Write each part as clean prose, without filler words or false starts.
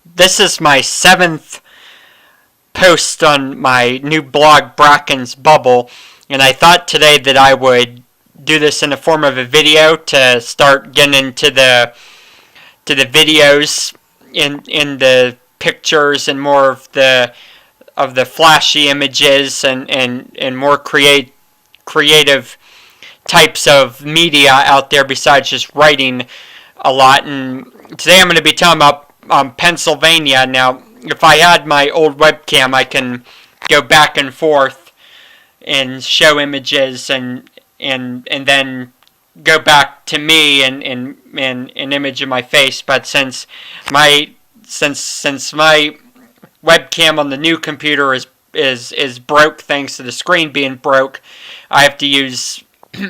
This is my 7th post on my new blog, Bracken's Bubble, and I thought today that I would do this in the form of a video to start getting into the videos in the pictures and more of the flashy images and more creative types of media out there besides just writing a lot. And today I'm going to be talking about Pennsylvania. Now, if I had my old webcam, I can go back and forth and show images and then go back to me and an image of my face. But since my webcam on the new computer is broke thanks to the screen being broke, I have to use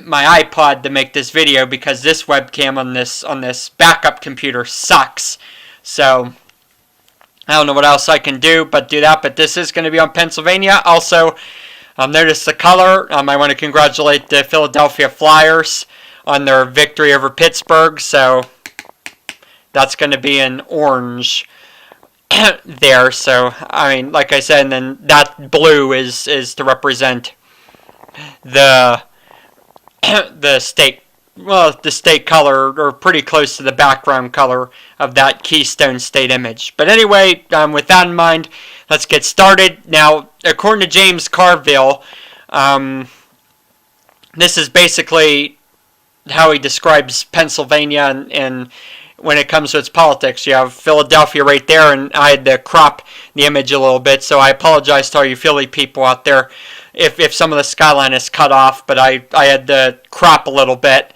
my iPod to make this video because this webcam on this backup computer sucks. So I don't know what else I can do but do that. But this is going to be on Pennsylvania. Also, notice the color. I want to congratulate the Philadelphia Flyers on their victory over Pittsburgh. So that's going to be in orange there. So I mean, like I said, and then that blue is to represent the state. Well, the state color, or pretty close to the background color of that Keystone State image. But anyway, with that in mind, let's get started. Now, according to James Carville, this is basically how he describes Pennsylvania and when it comes to its politics. You have Philadelphia right there, and I had to crop the image a little bit, so I apologize to all you Philly people out there if some of the skyline is cut off, but I had to crop a little bit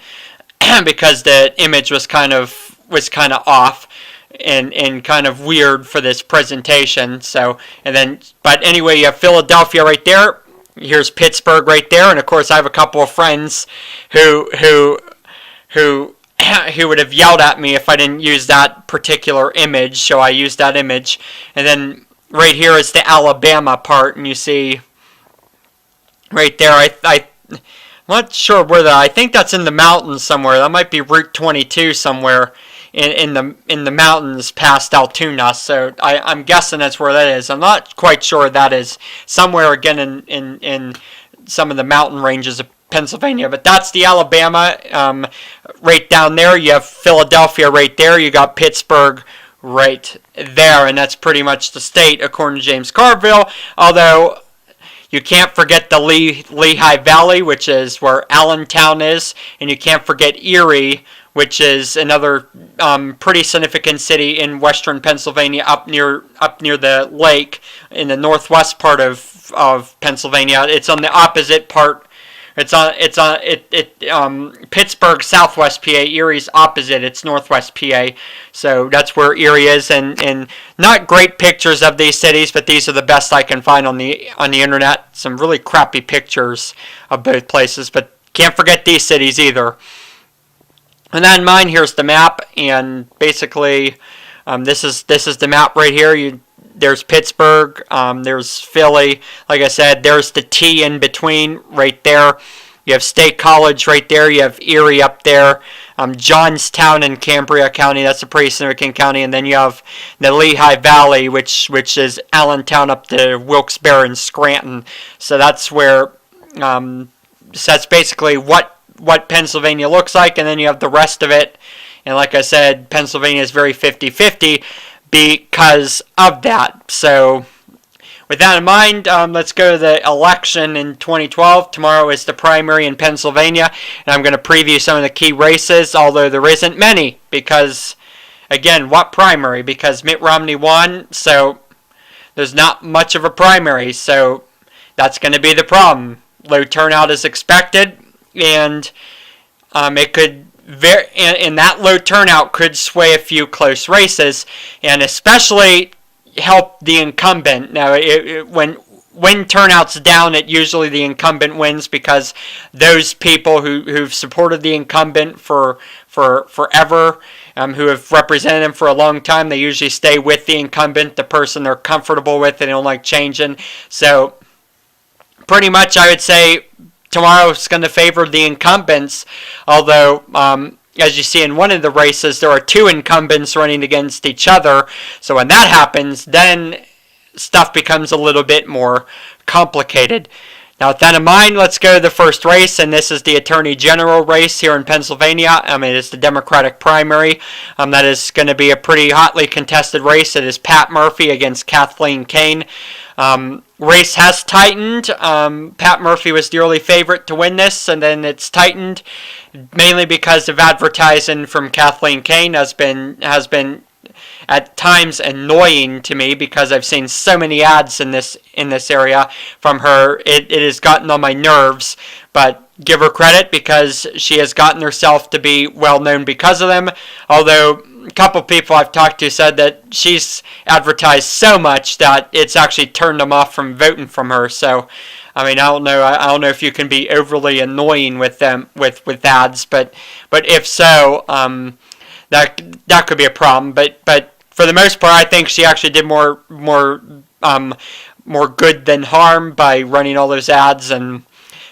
because the image was kind of off and kind of weird for this presentation. So, but anyway, you have Philadelphia right there. Here's Pittsburgh right there, and of course I have a couple of friends who would have yelled at me if I didn't use that particular image, so I used that image. And then right here is the Alabama part, and you see right there, I'm not sure where I think that's in the mountains somewhere. That might be Route 22 somewhere in the mountains past Altoona. So I'm guessing that's where that is. I'm not quite sure that is somewhere again in some of the mountain ranges of Pennsylvania. But that's the Alabama. Right down there, you have Philadelphia right there. You got Pittsburgh right there, and that's pretty much the state according to James Carville. Although you can't forget the Lehigh Valley, which is where Allentown is, and you can't forget Erie, which is another pretty significant city in western Pennsylvania, up near the lake in the northwest part of Pennsylvania. It's on the opposite part. Pittsburgh, southwest PA. Erie's opposite. It's northwest PA. So that's where Erie is, and not great pictures of these cities, but these are the best I can find on the internet. Some really crappy pictures of both places, but can't forget these cities either. And then mine, here's the map, and basically, this is the map right here. There's Pittsburgh, there's Philly. Like I said, there's the T in between right there. You have State College right there. You have Erie up there. Johnstown and Cambria County, that's a pretty significant county. And then you have the Lehigh Valley, which is Allentown up to Wilkes-Barre and Scranton. So that's where, so that's basically what Pennsylvania looks like. And then you have the rest of it. And like I said, Pennsylvania is very 50-50. Because of that. So with that in mind, let's go to the election in 2012. Tomorrow is the primary in Pennsylvania, and I'm going to preview some of the key races, although there isn't many, because, again, what primary? Because Mitt Romney won, so there's not much of a primary, so that's going to be the problem. Low turnout is expected, and it could and that low turnout could sway a few close races, and especially help the incumbent. Now, when turnout's down, it usually the incumbent wins because those people who've supported the incumbent for forever, who have represented him for a long time, they usually stay with the incumbent, the person they're comfortable with, and don't like changing. So, pretty much, I would say tomorrow is going to favor the incumbents, although as you see in one of the races, there are two incumbents running against each other. So when that happens, then stuff becomes a little bit more complicated. Now, with that in mind, let's go to the first race, and this is the Attorney General race here in Pennsylvania. It's the Democratic primary. That is going to be a pretty hotly contested race. It is Pat Murphy against Kathleen Kane. Race has tightened. Pat Murphy was the early favorite to win this, and then it's tightened mainly because of advertising from Kathleen Kane has been at times annoying to me, because I've seen so many ads in this area from her. It has gotten on my nerves, but give her credit because she has gotten herself to be well known because of them. Although a couple people I've talked to said that she's advertised so much that it's actually turned them off from voting from her. So I don't know if you can be overly annoying with them with ads, but if so, that could be a problem. But for the most part, I think she actually did more good than harm by running all those ads, and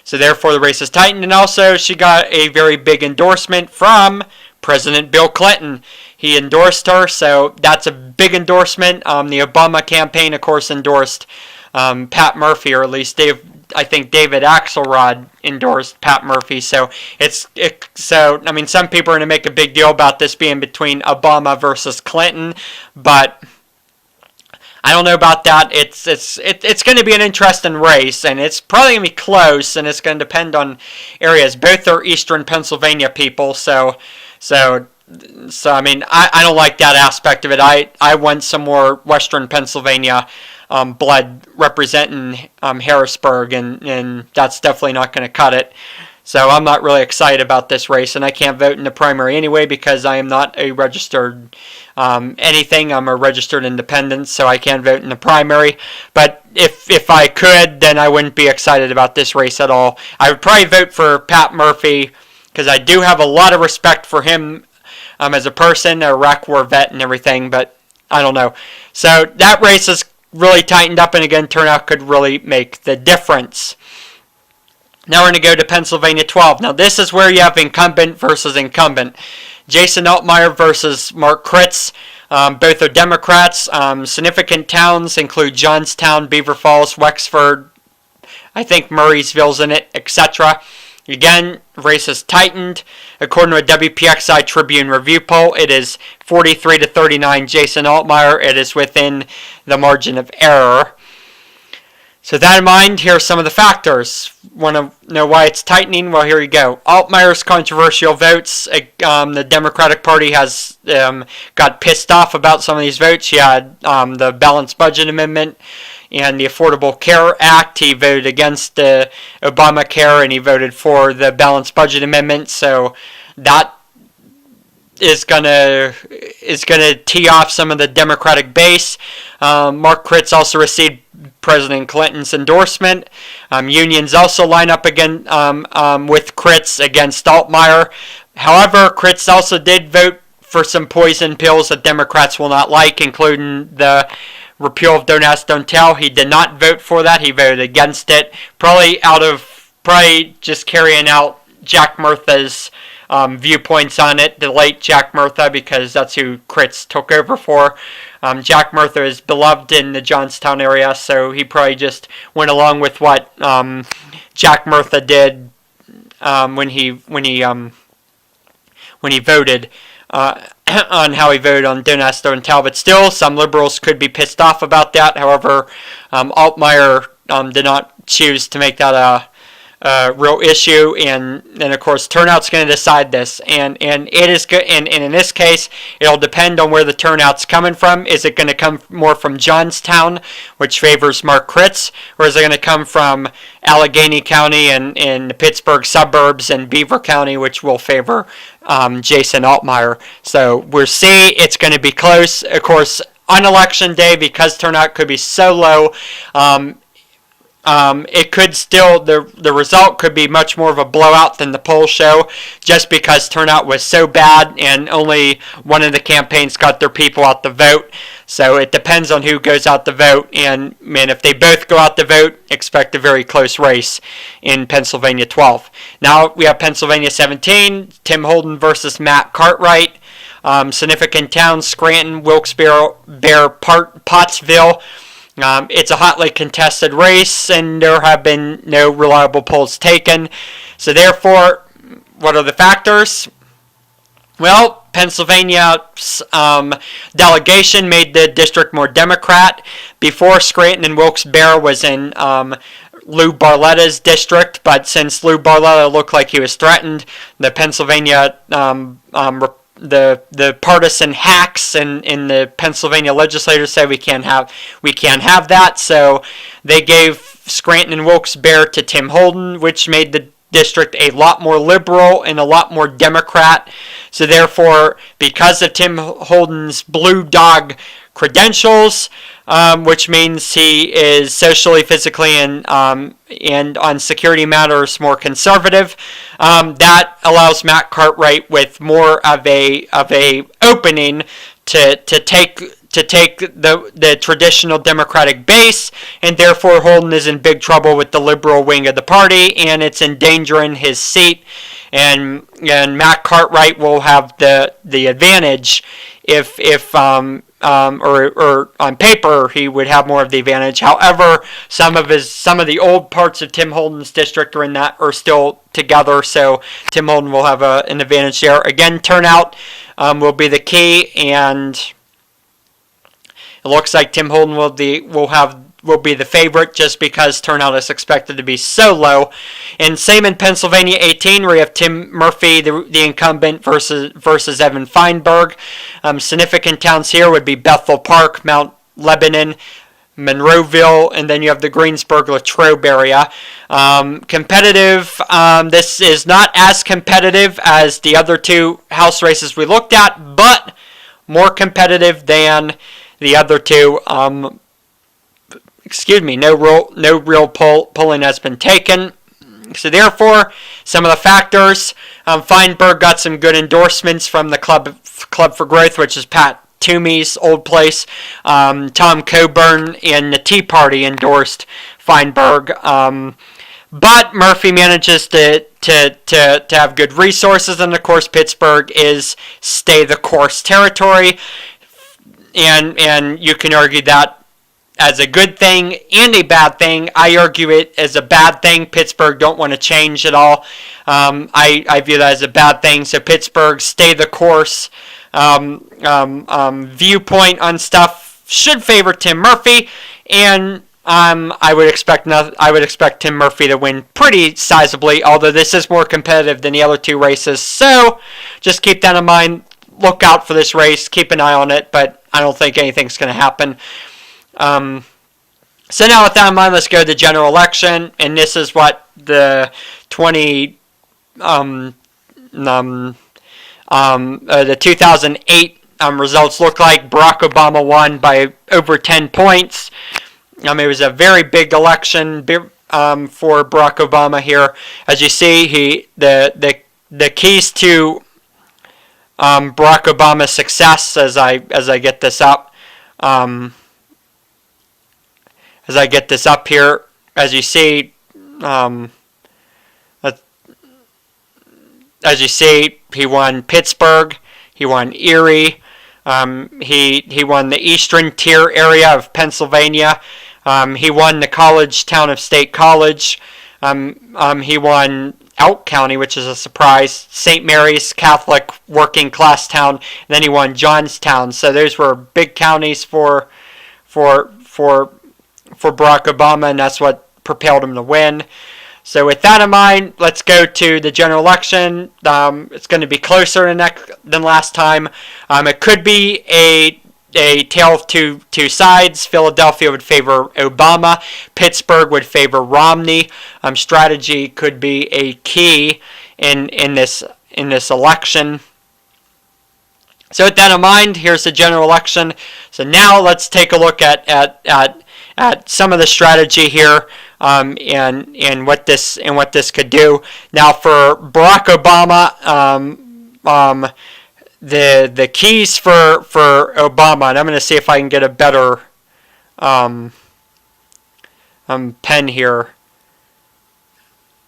so therefore the race is tightened. And also, she got a very big endorsement from President Bill Clinton. He endorsed her, so that's a big endorsement. The Obama campaign, of course, endorsed Pat Murphy, or at least I think David Axelrod endorsed Pat Murphy. So some people are going to make a big deal about this being between Obama versus Clinton, but I don't know about that. It's going to be an interesting race, and it's probably going to be close, and it's going to depend on areas. Both are Eastern Pennsylvania people, so I don't like that aspect of it. I want some more Western Pennsylvania blood representing Harrisburg, and that's definitely not going to cut it. So I'm not really excited about this race, and I can't vote in the primary anyway because I am not a registered anything. I'm a registered independent, so I can't vote in the primary. But if I could, then I wouldn't be excited about this race at all. I would probably vote for Pat Murphy because I do have a lot of respect for him as a person, a Iraq War vet and everything, but I don't know. So that race is really tightened up, and again, turnout could really make the difference. Now we're going to go to Pennsylvania 12. Now this is where you have incumbent versus incumbent. Jason Altmaier versus Mark Kritz. Both are Democrats. Significant towns include Johnstown, Beaver Falls, Wexford, I think Murraysville's in it, etc. Again, race is tightened. According to a WPXI Tribune review poll, it is 43-39 Jason Altmaier. It is within the margin of error. So that in mind, here are some of the factors. Want to know why it's tightening? Well, here you go. Altmaier's controversial votes. The Democratic Party has got pissed off about some of these votes. He had the Balanced Budget Amendment and the Affordable Care Act. He voted against the Obamacare, and he voted for the Balanced Budget Amendment. So that is gonna tee off some of the Democratic base. Mark Kritz also received President Clinton's endorsement. Unions also line up again with Kritz against Altmaier. However, Kritz also did vote for some poison pills that Democrats will not like, including the repeal of Don't Ask, Don't Tell. He did not vote for that. He voted against it, probably just carrying out Jack Murtha's viewpoints on it, the late Jack Murtha, because that's who Kritz took over for. Jack Murtha is beloved in the Johnstown area, so he probably just went along with what Jack Murtha did when he voted on how he voted on Don't Ask, Don't Tell. But still, some liberals could be pissed off about that. However, Altmaier did not choose to make that a real issue, and of course turnout's going to decide this, and it is good. And in this case, it'll depend on where the turnout's coming from. Is it going to come more from Johnstown, which favors Mark Kritz, or is it going to come from Allegheny County and in the Pittsburgh suburbs and Beaver County, which will favor Jason Altmaier? So we'll see. It's going to be close, of course, on election day, because turnout could be so low. it could still, the result could be much more of a blowout than the polls show, just because turnout was so bad and only one of the campaigns got their people out to vote. So it depends on who goes out to vote, and if they both go out to vote, expect a very close race in Pennsylvania 12. Now we have Pennsylvania 17, Tim Holden versus Matt Cartwright. Significant towns: Scranton, Wilkes-Barre, Pottsville. It's a hotly contested race, and there have been no reliable polls taken. So therefore, what are the factors? Well, Pennsylvania's delegation made the district more Democrat. Before, Scranton and Wilkes-Barre was in Lou Barletta's district, but since Lou Barletta looked like he was threatened, the Pennsylvania the partisan hacks in the Pennsylvania legislators said we can't have that, so they gave Scranton and Wilkes-Barre to Tim Holden, which made the district a lot more liberal and a lot more Democrat. So therefore, because of Tim Holden's blue dog credentials, which means he is socially, physically, and on security matters more conservative, that allows Matt Cartwright with more of a opening to take the traditional Democratic base, and therefore Holden is in big trouble with the liberal wing of the party, and it's endangering his seat. And Matt Cartwright will have the advantage if or on paper he would have more of the advantage. However, some of the old parts of Tim Holden's district are still together, so Tim Holden will have an advantage there. Again, turnout will be the key, and it looks like Tim Holden will be the favorite just because turnout is expected to be so low. And same in Pennsylvania 18, where you have Tim Murphy, the incumbent, versus Evan Feinberg. Significant towns here would be Bethel Park, Mount Lebanon, Monroeville, and then you have the Greensburg-Latrobe area. Competitive. This is not as competitive as the other two House races we looked at, but more competitive than the other two. No real polling has been taken. So therefore, some of the factors: Feinberg got some good endorsements from the Club for Growth, which is Pat Toomey's old place. Tom Coburn and the Tea Party endorsed Feinberg, but Murphy manages to have good resources, and of course Pittsburgh is stay the course territory, and you can argue that as a good thing and a bad thing. I argue it as a bad thing. Pittsburgh don't want to change at all. I view that as a bad thing. So Pittsburgh stay the course viewpoint on stuff should favor Tim Murphy, and I would expect Tim Murphy to win pretty sizably. Although this is more competitive than the other two races, so just keep that in mind. Look out for this race. Keep an eye on it, but I don't think anything's going to happen. So now with that in mind, let's go to the general election, and this is what the 2008 results look like. Barack Obama won by over 10 points. It was a very big election for Barack Obama here. As you see, the keys to Barack Obama's success, as I get this up. As I get this up here, as you see, he won Pittsburgh, he won Erie, he won the eastern tier area of Pennsylvania, he won the college town of State College, he won Elk County, which is a surprise, St. Mary's Catholic working class town, and then he won Johnstown. So those were big counties for Barack Obama, and that's what propelled him to win. So with that in mind, let's go to the general election. It's going to be closer than last time. It could be a tale of two sides. Philadelphia would favor Obama. Pittsburgh would favor Romney. Strategy could be a key in this election. So with that in mind, here's the general election. So now let's take a look at some of the strategy here and what this could do. Now for Barack Obama, the keys for Obama, and I'm going to see if I can get a better pen here.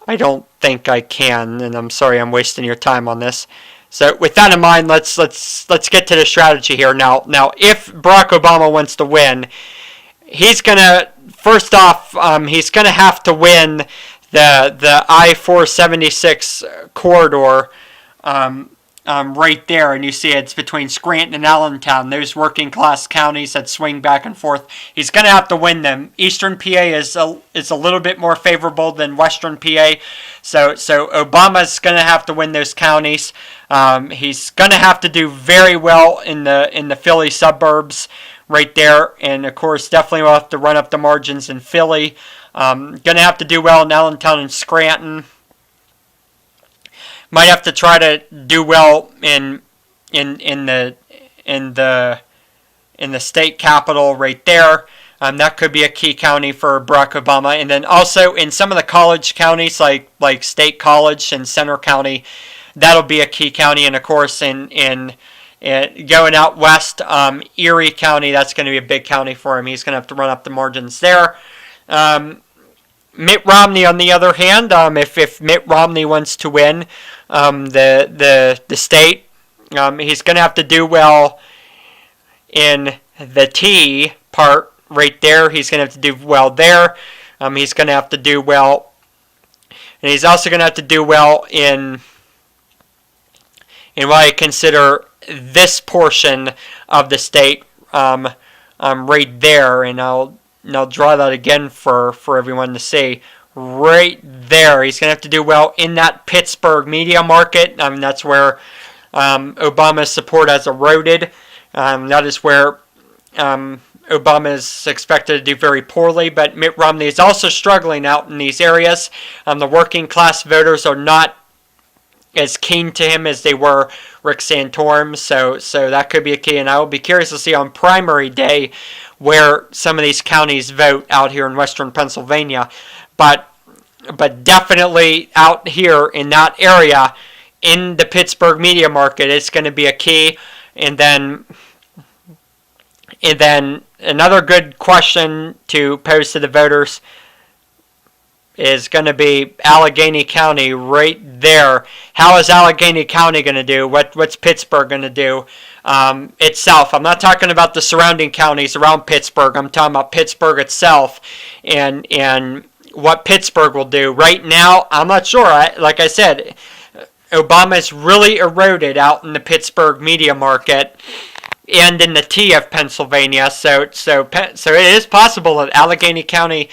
I don't think I can, and I'm sorry I'm wasting your time on this. So with that in mind, let's get to the strategy here. Now if Barack Obama wants to win, he's gonna first off he's gonna have to win the I-476 corridor right there, and you see it's between Scranton and Allentown. Those working class counties that swing back and forth. He's going to have to win them. Eastern PA is a little bit more favorable than Western PA, so Obama's going to have to win those counties. He's going to have to do very well in the Philly suburbs right there, and of course definitely will have to run up the margins in Philly. Going to have to do well in Allentown and Scranton. Might have to try to do well in the state capital right there. That could be a key county for Barack Obama, and then also in some of the college counties like State College and Center County, that'll be a key county. And of course in going out west, Erie County, that's going to be a big county for him. He's going to have to run up the margins there. Mitt Romney, on the other hand, if Mitt Romney wants to win the state, he's going to have to do well in the T part right there. He's going to have to do well there. He's going to have to do well, and he's also going to have to do well in what I consider this portion of the state right there, and I'll draw that again for everyone to see. Right there, he's going to have to do well in that Pittsburgh media market. That's where Obama's support has eroded. That is where Obama is expected to do very poorly, but Mitt Romney is also struggling out in these areas. The working class voters are not as keen to him as they were Rick Santorum, so that could be a key, and I will be curious to see on primary day where some of these counties vote out here in western Pennsylvania, but definitely out here in that area, in the Pittsburgh media market, it's going to be a key. And then another good question to pose to the voters is going to be Allegheny County right there. How is Allegheny County going to do? What's Pittsburgh going to do itself? I'm not talking about the surrounding counties around Pittsburgh. I'm talking about Pittsburgh itself and what Pittsburgh will do. Right now, I'm not sure. Like I said, Obama's really eroded out in the Pittsburgh media market and in the T of Pennsylvania, so it is possible that Allegheny County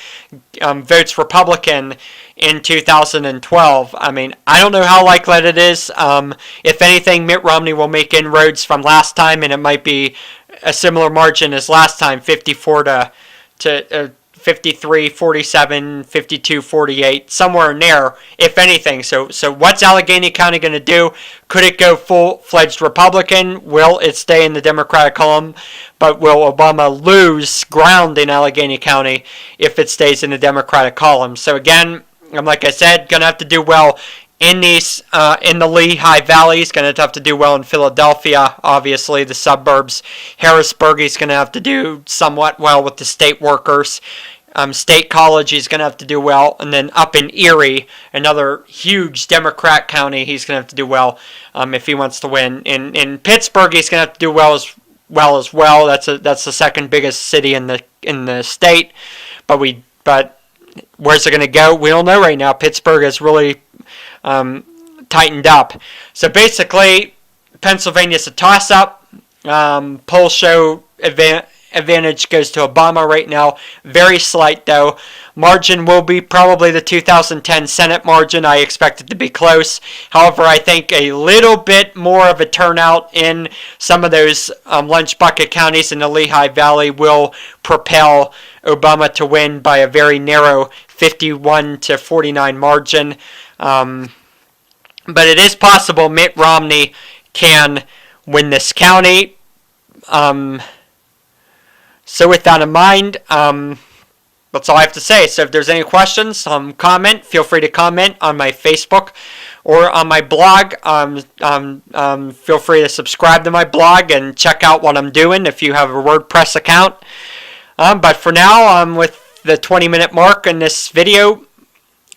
votes Republican in 2012. I mean, I don't know how likely it is. If anything, Mitt Romney will make inroads from last time, and it might be a similar margin as last time, 54 to 53, 47, 52, 48, somewhere in there, if anything. So what's Allegheny County going to do? Could it go full-fledged Republican? Will it stay in the Democratic column? But will Obama lose ground in Allegheny County if it stays in the Democratic column? So again, like I said, going to have to do well in these in the Lehigh Valley. He's going to have to do well in Philadelphia, obviously, the suburbs. Harrisburg, he's going to have to do somewhat well with the state workers. State College, he's going to have to do well. And then up in Erie, another huge Democrat county, he's going to have to do well if he wants to win. In Pittsburgh, he's going to have to do well as well. That's the second biggest city in the state. But where's it going to go? We don't know right now. Pittsburgh is really tightened up. So basically, Pennsylvania's a toss-up. Polls show advantage goes to Obama right now. Very slight, though. Margin will be probably the 2010 Senate margin. I expect it to be close. However, I think a little bit more of a turnout in some of those lunch bucket counties in the Lehigh Valley will propel Obama to win by a very narrow 51 to 49 margin. But it is possible Mitt Romney can win this county. So with that in mind, that's all I have to say. So if there's any questions, comment. Feel free to comment on my Facebook or on my blog. Feel free to subscribe to my blog and check out what I'm doing if you have a WordPress account. But for now, with the 20-minute mark in this video,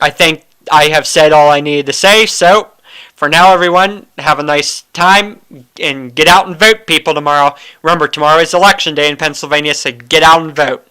I think I have said all I needed to say. So for now, everyone, have a nice time and get out and vote, people, tomorrow. Remember, tomorrow is election day in Pennsylvania, so get out and vote.